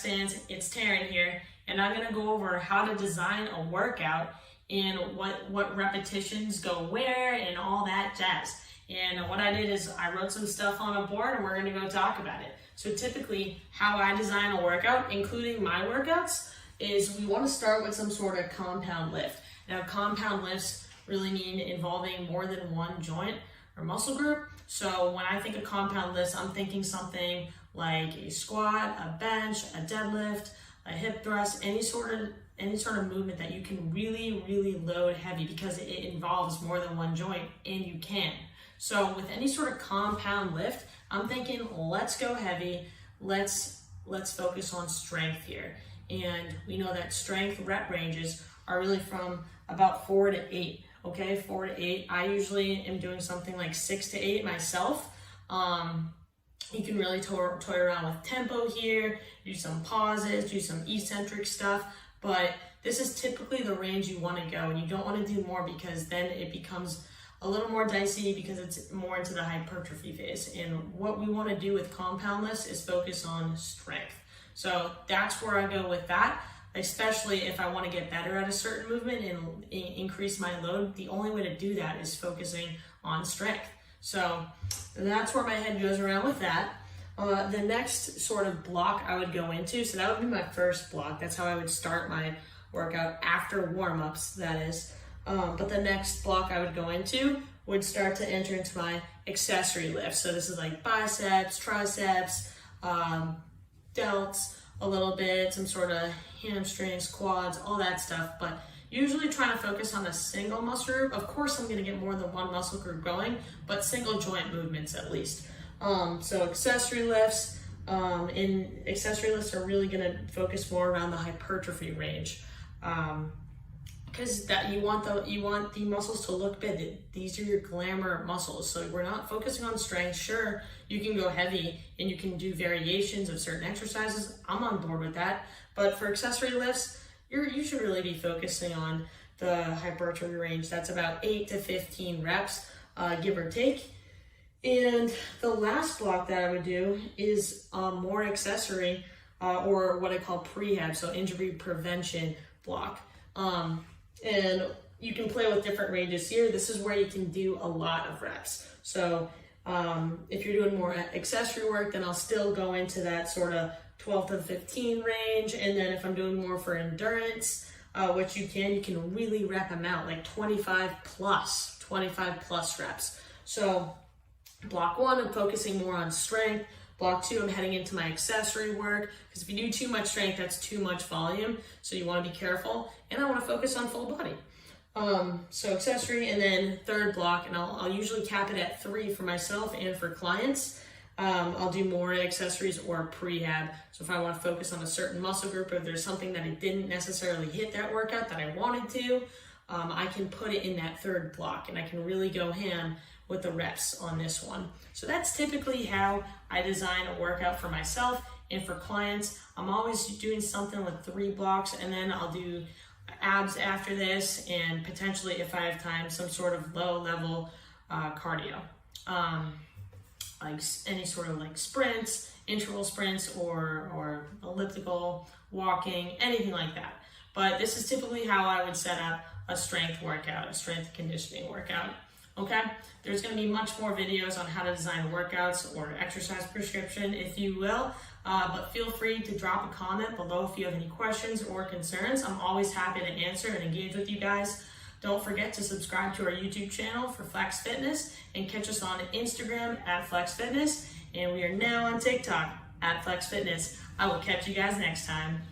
Flex fans, it's Taryn here, and I'm gonna go over how to design a workout and what repetitions go where and all that jazz. And what I did is I wrote some stuff on a board and we're gonna go talk about it. So typically how I design a workout, including my workouts, is we wanna start with some sort of compound lift. Now compound lifts really mean involving more than one joint or muscle group. So when I think of compound lifts, I'm thinking something like a squat, a bench, a deadlift, a hip thrust, any sort of movement that you can really load heavy because it involves more than one joint, and you can. So with any sort of compound lift, I'm thinking let's go heavy, let's focus on strength here. And we know that strength rep ranges are really from about 4 to 8. Okay, 4 to 8. I usually am doing something like 6 to 8 myself. You can really toy around with tempo here, do some pauses, do some eccentric stuff, but this is typically the range you want to go, and you don't want to do more because then it becomes a little more dicey because it's more into the hypertrophy phase. And what we want to do with compound lifts is focus on strength. So that's where I go with that. Especially if I want to get better at a certain movement and increase my load, the only way to do that is focusing on strength. So that's where my head goes around with that. The next sort of block I would go into, so that would be my first block. That's how I would start my workout after warm-ups, that is. But the next block I would go into would start to enter into my accessory lifts. So this is like biceps, triceps, delts, a little bit, some sort of hamstrings, quads, all that stuff, but usually trying to focus on a single muscle group. Of course, I'm gonna get more than one muscle group going, but single joint movements at least. So accessory lifts, and accessory lifts are really gonna focus more around the hypertrophy range. Because that you want the muscles to look big. These are your glamour muscles. So we're not focusing on strength. Sure, you can go heavy and you can do variations of certain exercises. I'm on board with that. But for accessory lifts, you should really be focusing on the hypertrophy range. That's about 8 to 15 reps, give or take. And the last block that I would do is more accessory or what I call prehab, so injury prevention block. And you can play with different ranges here. This is where you can do a lot of reps. So if you're doing more accessory work, then I'll still go into that sort of 12 to 15 range. And then if I'm doing more for endurance, which you can really rep them out, like 25 plus reps. So block 1, I'm focusing more on strength. Block 2, I'm heading into my accessory work, because if you do too much strength, that's too much volume, so you want to be careful. And I want to focus on full body. So accessory, and then third block, and I'll usually cap it at 3 for myself and for clients. I'll do more accessories or prehab. So if I want to focus on a certain muscle group, or if there's something that I didn't necessarily hit that workout that I wanted to, I can put it in that third block, and I can really go ham with the reps on this one. So that's typically how I design a workout for myself and for clients. I'm always doing something with 3 blocks, and then I'll do abs after this, and potentially, if I have time, some sort of low level cardio. Like any sort of like sprints, interval sprints, or elliptical, walking, anything like that. But this is typically how I would set up a strength workout, a strength conditioning workout. Okay, there's going to be much more videos on how to design workouts or exercise prescription, if you will, but feel free to drop a comment below if you have any questions or concerns. I'm always happy to answer and engage with you guys. Don't forget to subscribe to our YouTube channel for Flex Fitness, and catch us on Instagram at Flex Fitness, and we are now on TikTok at Flex Fitness. I will catch you guys next time.